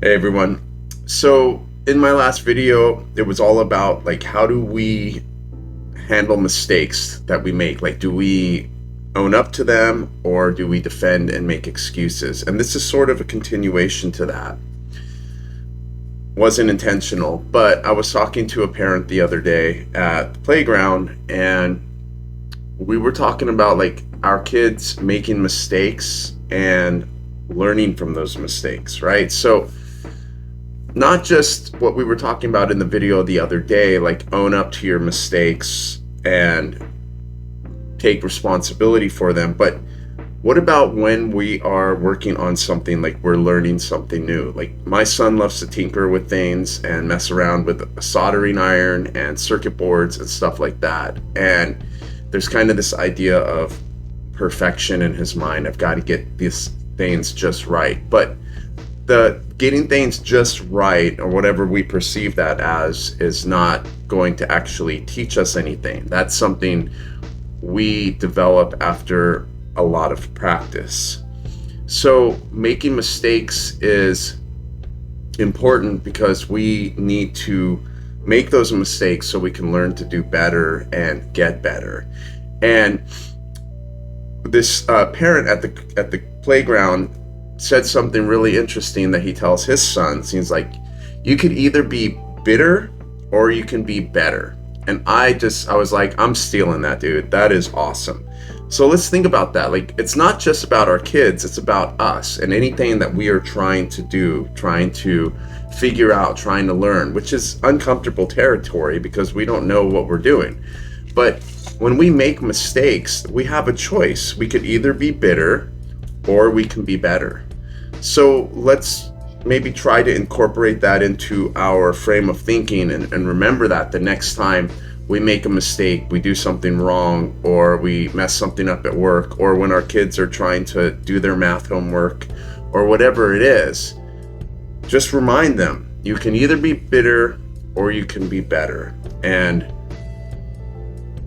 Hey everyone. So in my last video, it was all about like how do we handle mistakes that we make? Like do we own up to them or do we defend and make excuses? And this is sort of a continuation to that. Wasn't intentional, but I was talking to a parent the other day at the playground and we were talking about like our kids making mistakes and learning from those mistakes, right? So not just what we were talking about in the video the other day, like own up to your mistakes and take responsibility for them, but what about when we are working on something, like we're learning something new? Like my son loves to tinker with things and mess around with a soldering iron and circuit boards and stuff like that. And there's kind of this idea of perfection in his mind. I've got to get these things just right. But the getting things just right, or whatever we perceive that as, is not going to actually teach us anything. That's something we develop after a lot of practice. So making mistakes is important because we need to make those mistakes so we can learn to do better and get better. And this parent at the playground said something really interesting that he tells his sons. He's like, you could either be bitter or you can be better. And I was like, I'm stealing that, dude. That is awesome. So let's think about that. Like, it's not just about our kids, it's about us and anything that we are trying to do, trying to figure out, trying to learn, which is uncomfortable territory because we don't know what we're doing. But when we make mistakes, we have a choice. We could either be bitter or we can be better. So let's maybe try to incorporate that into our frame of thinking and remember that the next time we make a mistake, we do something wrong, or we mess something up at work, or when our kids are trying to do their math homework, or whatever it is, just remind them, you can either be bitter or you can be better. And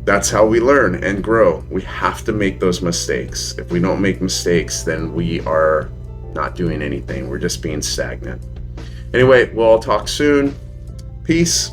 that's how we learn and grow. We have to make those mistakes. If we don't make mistakes, then we are not doing anything. We're just being stagnant. Anyway, we'll all talk soon. Peace.